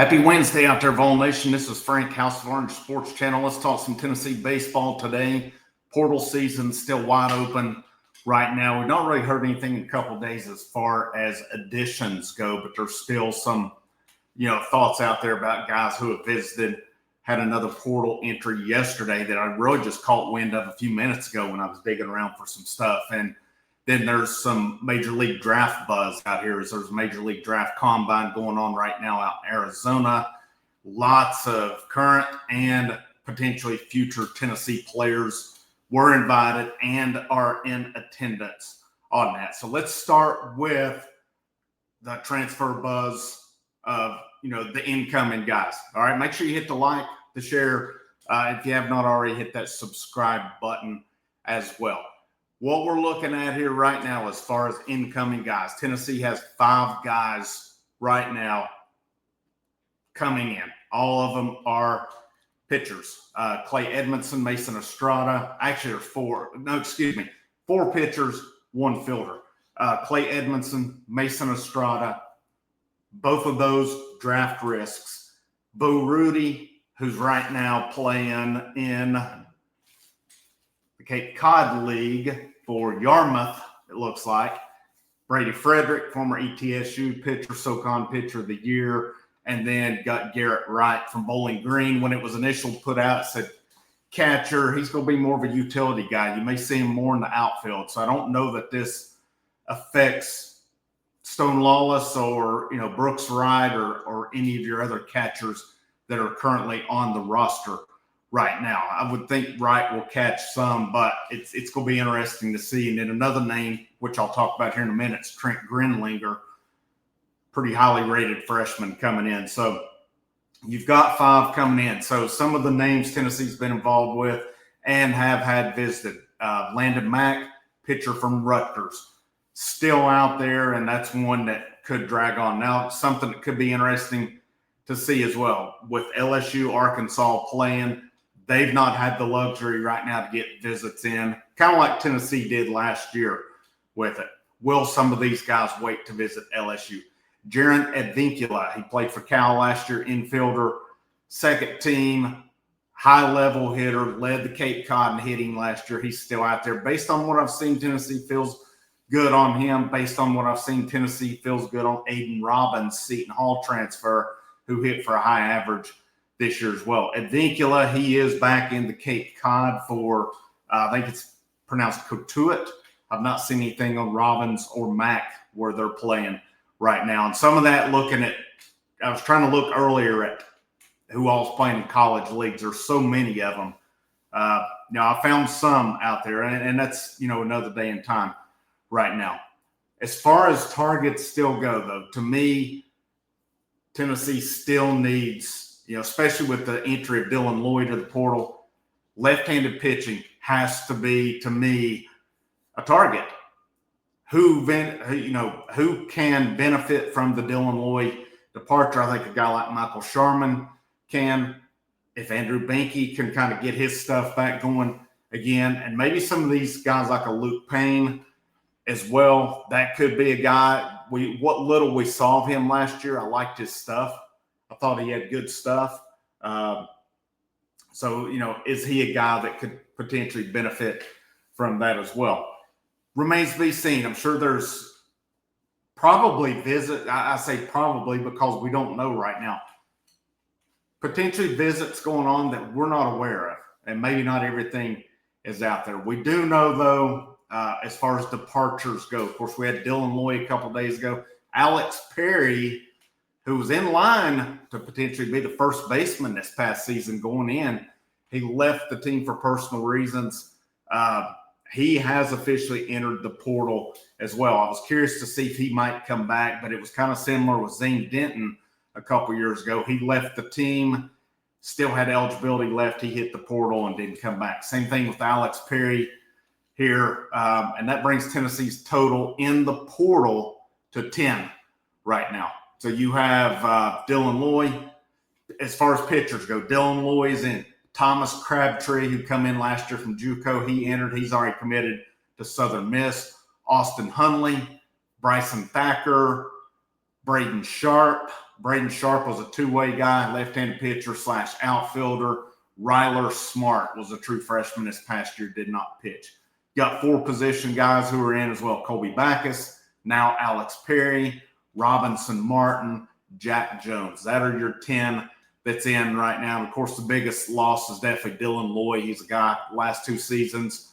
Happy Wednesday out there, Vol Nation. This is Frank, House of Orange Sports Channel. Let's talk some Tennessee baseball today. Portal season still wide open right now. We've not really heard anything in a couple of days as far as additions go, but there's still some, thoughts out there about guys who have visited. Had another portal entry yesterday that I really just caught wind of a few minutes ago when I was digging around for some stuff. And then there's some major league draft buzz out here as there's a major league draft combine going on right now out in Arizona. Lots of current and potentially future Tennessee players were invited and are in attendance on that. So let's start with the transfer buzz of, the incoming guys. All right, make sure you hit the like, the share. If you have not already, hit that subscribe button as well. What we're looking at here right now as far as incoming guys, Tennessee has 5 guys right now coming in. All of them are pitchers. Clay Edmondson, Mason Estrada. Actually, there's 4. 4 pitchers, 1 fielder. Clay Edmondson, Mason Estrada. Both of those draft risks. Bo Rudy, who's right now playing in the Cape Cod League for Yarmouth, it looks like. Brady Frederick, former ETSU pitcher, SoCon Pitcher of the Year. And then got Garrett Wright from Bowling Green. When it was initially put out, it said catcher. He's going to be more of a utility guy. You may see him more in the outfield. So I don't know that this affects Stone Lawless or, Brooks Wright or any of your other catchers that are currently on the roster right now. I would think Wright will catch some, but it's going to be interesting to see. And then another name, which I'll talk about here in a minute, is Trent Grinlinger, pretty highly rated freshman coming in. So you've got 5 coming in. So some of the names Tennessee's been involved with and have had visited. Landon Mack, pitcher from Rutgers, still out there, and that's one that could drag on. Now, something that could be interesting to see as well. With LSU, Arkansas playing, they've not had the luxury right now to get visits in, kind of like Tennessee did last year with it. Will some of these guys wait to visit LSU? Jaron Advincula, he played for Cal last year, infielder, second team, high-level hitter, led the Cape Cod in hitting last year. He's still out there. Based on what I've seen, Tennessee feels good on him. Based on what I've seen, Tennessee feels good on Aiden Robbins, Seton Hall transfer, who hit for a high average this year as well. Advincula, he is back in the Cape Cod for, I think it's pronounced Cotuit. I've not seen anything on Robbins or Mack where they're playing right now. And some of that I was trying to look earlier at who all's playing in college leagues. There's so many of them. I found some out there, and that's, another day and time right now. As far as targets still go, though, to me, Tennessee still needs, especially with the entry of Dylan Lloyd to the portal, left-handed pitching has to be, to me, a target. Who can benefit from the Dylan Lloyd departure? I think a guy like Michael Sharman can. If Andrew Behnke can kind of get his stuff back going again, and maybe some of these guys like a Luke Payne as well, that could be a guy. What little we saw of him last year, I liked his stuff. I thought he had good stuff. So, is he a guy that could potentially benefit from that as well? Remains to be seen. I'm sure there's probably I say probably because we don't know right now. Potentially visits going on that we're not aware of, and maybe not everything is out there. We do know, though, as far as departures go. Of course, we had Dylan Lloyd a couple of days ago. Alex Perry, who was in line to potentially be the first baseman this past season going in, he left the team for personal reasons. He has officially entered the portal as well. I was curious to see if he might come back, but it was kind of similar with Zane Denton a couple years ago. He left the team, still had eligibility left. He hit the portal and didn't come back. Same thing with Alex Perry here, and that brings Tennessee's total in the portal to 10 right now. So you have Dylan Lloyd. As far as pitchers go, Dylan Lloyd's in. Thomas Crabtree, who come in last year from JUCO, he entered. He's already committed to Southern Miss. Austin Hundley, Bryson Thacker, Braden Sharp, Braden Sharp was a two-way guy, left-handed pitcher / outfielder. Ryler Smart was a true freshman this past year, did not pitch. Got 4 position guys who are in as well. Colby Backus, now Alex Perry, Robinson Martin, Jack Jones. That are your 10 that's in right now. And of course, the biggest loss is definitely Dylan Loy. He's a guy last 2 seasons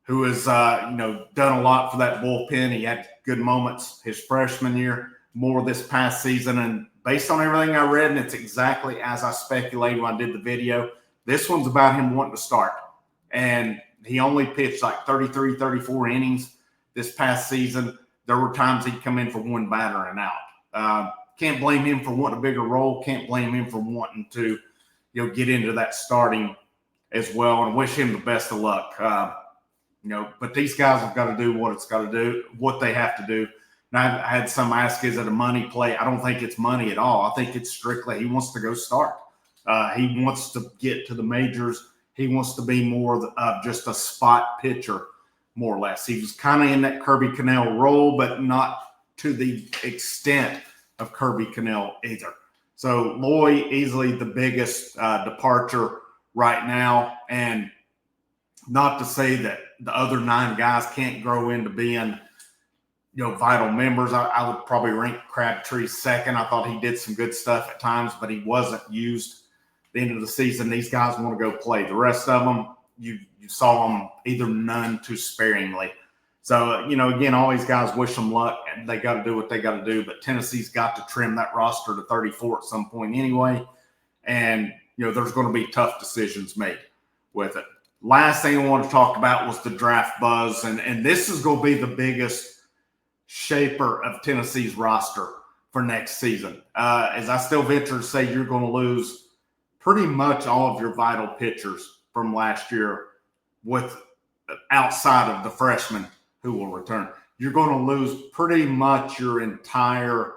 who has done a lot for that bullpen. He had good moments his freshman year, more this past season. And based on everything I read, and it's exactly as I speculated when I did the video, this one's about him wanting to start. And he only pitched like 33, 34 innings this past season. There were times he'd come in for 1 batter and out. Can't blame him for wanting a bigger role. Can't blame him for wanting to, get into that starting as well. And wish him the best of luck. But these guys have got to do what they have to do. And I had some ask, is it a money play? I don't think it's money at all. I think it's strictly he wants to go start. He wants to get to the majors. He wants to be more of just a spot pitcher, more or less. He was kind of in that Kirby Connell role, but not to the extent of Kirby Connell either. So Loy, easily the biggest departure right now. And not to say that the other 9 guys can't grow into being, vital members. I would probably rank Crabtree second. I thought he did some good stuff at times, but he wasn't used the end of the season. These guys want to go play. The rest of them, you saw them either none too sparingly. So, again, all these guys wish them luck, and they got to do what they got to do. But Tennessee's got to trim that roster to 34 at some point anyway. And, there's going to be tough decisions made with it. Last thing I want to talk about was the draft buzz. And this is going to be the biggest shaper of Tennessee's roster for next season. As I still venture to say, you're going to lose pretty much all of your vital pitchers from last year with outside of the freshmen who will return. You're going to lose pretty much your entire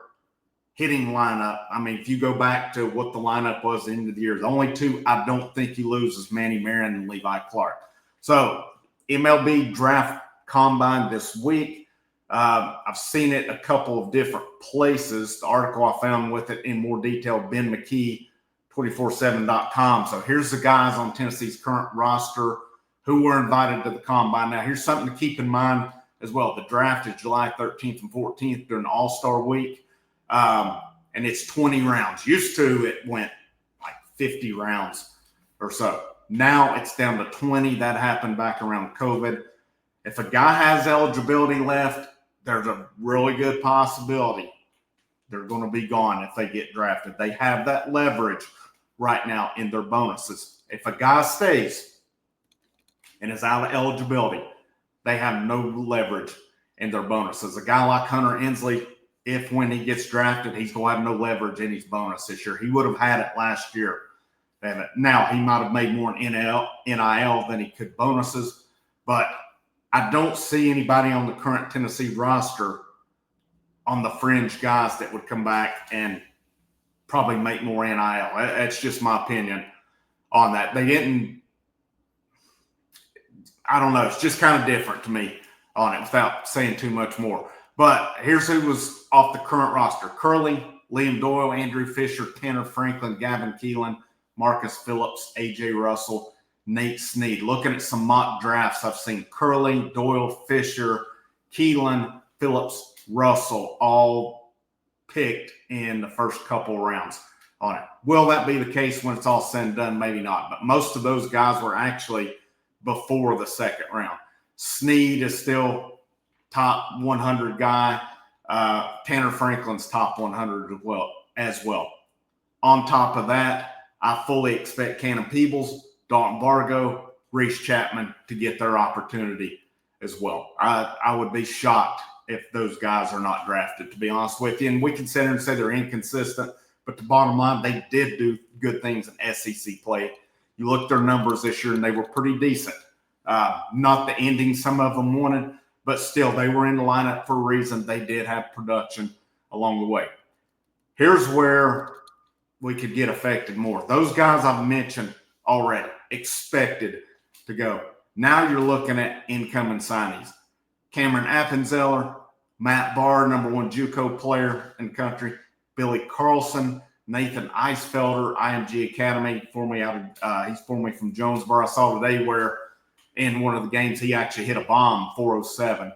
hitting lineup. I mean, if you go back to what the lineup was at the end of the year, the only 2 I don't think you lose is Manny Marin and Levi Clark. So MLB draft combine this week. I've seen it a couple of different places. The article I found with it in more detail, Ben McKee, 247.com. So here's the guys on Tennessee's current roster who were invited to the combine. Now, here's something to keep in mind as well. The draft is July 13th and 14th during All-Star Week, and it's 20 rounds. Used to, it went like 50 rounds or so. Now it's down to 20. That happened back around COVID. If a guy has eligibility left, there's a really good possibility they're going to be gone if they get drafted. They have that leverage right now in their bonuses. If a guy stays and is out of eligibility, they have no leverage in their bonuses. A guy like Hunter Inslee, when he gets drafted, he's going to have no leverage in his bonus this year. He would have had it last year. Now, he might have made more in NIL than he could bonuses, but I don't see anybody on the current Tennessee roster on the fringe guys that would come back and probably make more NIL. That's just my opinion on that. They didn't, I don't know. It's just kind of different to me on it without saying too much more. But here's who was off the current roster. Curley, Liam Doyle, Andrew Fisher, Tanner Franklin, Gavin Keelan, Marcus Phillips, A.J. Russell, Nate Snead. Looking at some mock drafts, I've seen Curley, Doyle, Fisher, Keelan, Phillips, Russell, all picked in the first couple rounds on it. Will that be the case when it's all said and done? Maybe not. But most of those guys were actually before the second round. Snead is still top 100 guy. Tanner Franklin's top 100 as well. On top of that, I fully expect Cannon Peebles, Dalton Bargo, Reese Chapman to get their opportunity as well. I would be shocked if those guys are not drafted, to be honest with you. And we can sit here and say they're inconsistent, but the bottom line, they did do good things in SEC play. You look at their numbers this year, and they were pretty decent. Not the ending some of them wanted, but still, they were in the lineup for a reason. They did have production along the way. Here's where we could get affected more. Those guys I've mentioned already, expected to go. Now you're looking at incoming signees. Cameron Appenzeller, Matt Barr, number 1 JUCO player in the country, Billy Carlson, Nathan Eisfelder, IMG Academy, he's formerly from Jonesboro. I saw today where in one of the games he actually hit a bomb, 407.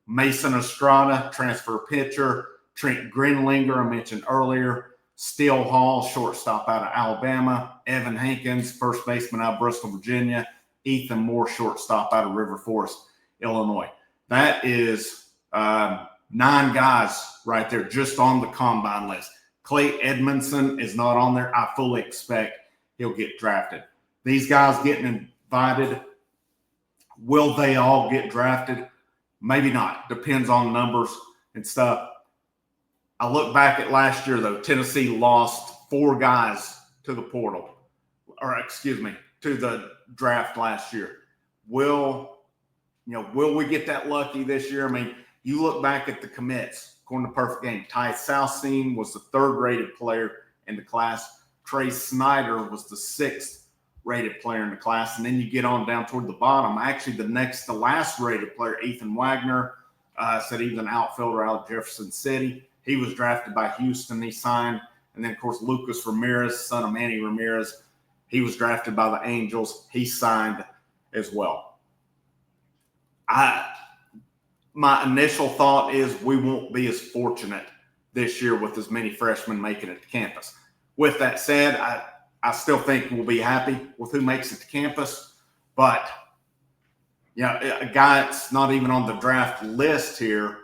Mason Estrada, transfer pitcher. Trent Grinlinger, I mentioned earlier. Steele Hall, shortstop out of Alabama. Evan Hankins, first baseman out of Bristol, Virginia. Ethan Moore, shortstop out of River Forest, Illinois. That is 9 guys right there just on the combine list. Clay Edmondson is not on there. I fully expect he'll get drafted. These guys getting invited, will they all get drafted? Maybe not. Depends on numbers and stuff. I look back at last year, though. Tennessee lost 4 guys to the portal, to the draft last year. Will we get that lucky this year? I mean, you look back at the commits, according to Perfect Game. Ty Southstein was the 3rd-rated player in the class. Trey Snyder was the 6th-rated player in the class. And then you get on down toward the bottom. Actually, the last-rated player, Ethan Wagner, said he was an outfielder out of Jefferson City. He was drafted by Houston. He signed. And then, of course, Lucas Ramirez, son of Manny Ramirez, he was drafted by the Angels. He signed as well. My initial thought is we won't be as fortunate this year with as many freshmen making it to campus. With that said, I still think we'll be happy with who makes it to campus. But, a guy that's not even on the draft list here,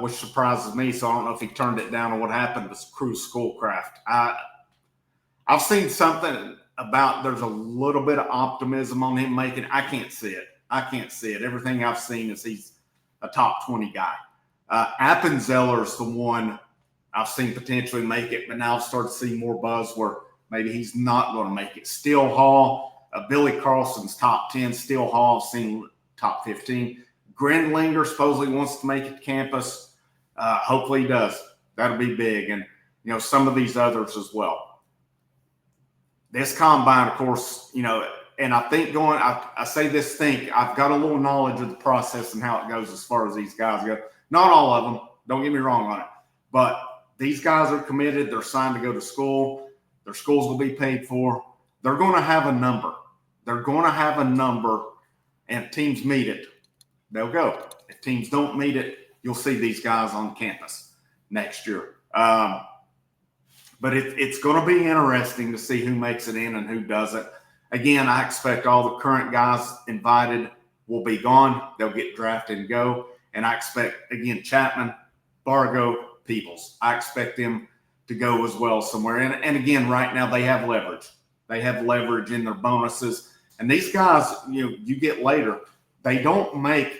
which surprises me, so I don't know if he turned it down or what happened, was Cruz Schoolcraft. I've seen something about there's a little bit of optimism on him making it. I can't see it. Everything I've seen is he's a top 20 guy. Appenzeller's the one I've seen potentially make it, but now I've started to see more buzz where maybe he's not going to make it. Steele Hall, Billy Carlson's top 10. Steele Hall, I've seen top 15. Grinlinger supposedly wants to make it to campus. Hopefully he does. That'll be big. And, some of these others as well. This combine, of course, and I think I say this I've got a little knowledge of the process and how it goes as far as these guys go. Not all of them. Don't get me wrong on it. But these guys are committed. They're signed to go to school. Their schools will be paid for. They're going to have a number. And if teams meet it, they'll go. If teams don't meet it, you'll see these guys on campus next year. But it's going to be interesting to see who makes it in and who doesn't. Again, I expect all the current guys invited will be gone. They'll get drafted and go. And I expect, again, Chapman, Bargo, Peoples. I expect them to go as well somewhere. And again, right now they have leverage. They have leverage in their bonuses. And these guys, you get later, they don't make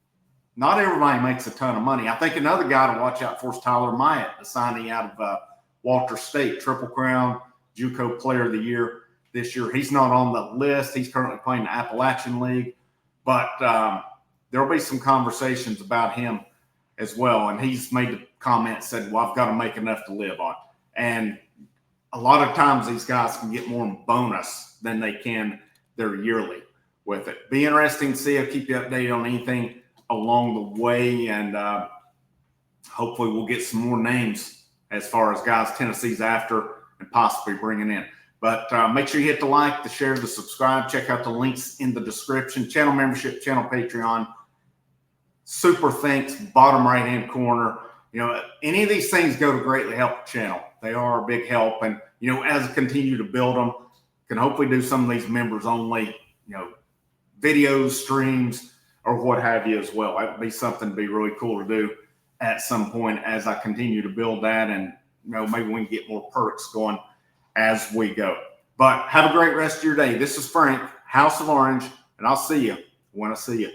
– not everybody makes a ton of money. I think another guy to watch out for is Tyler Myatt, the signee out of Walter State, Triple Crown, JUCO Player of the Year this year. He's not on the list. He's currently playing the Appalachian League. But there will be some conversations about him as well. And he's made the comment, said, well, I've got to make enough to live on. And a lot of times these guys can get more in bonus than they can their yearly with it. Be interesting to see. I'll keep you updated on anything along the way. And hopefully we'll get some more names as far as guys Tennessee's after and possibly bringing in. But make sure you hit the like, the share, the subscribe. Check out the links in the description. Channel membership, channel Patreon. Super thanks, bottom right-hand corner. Any of these things go to greatly help the channel. They are a big help. And, as I continue to build them, can hopefully do some of these members only, videos, streams, or what have you as well. That would be something to be really cool to do at some point as I continue to build that. And, maybe we can get more perks going as we go. But have a great rest of your day. This is Frank, House of Orange, and I'll see you when I see you.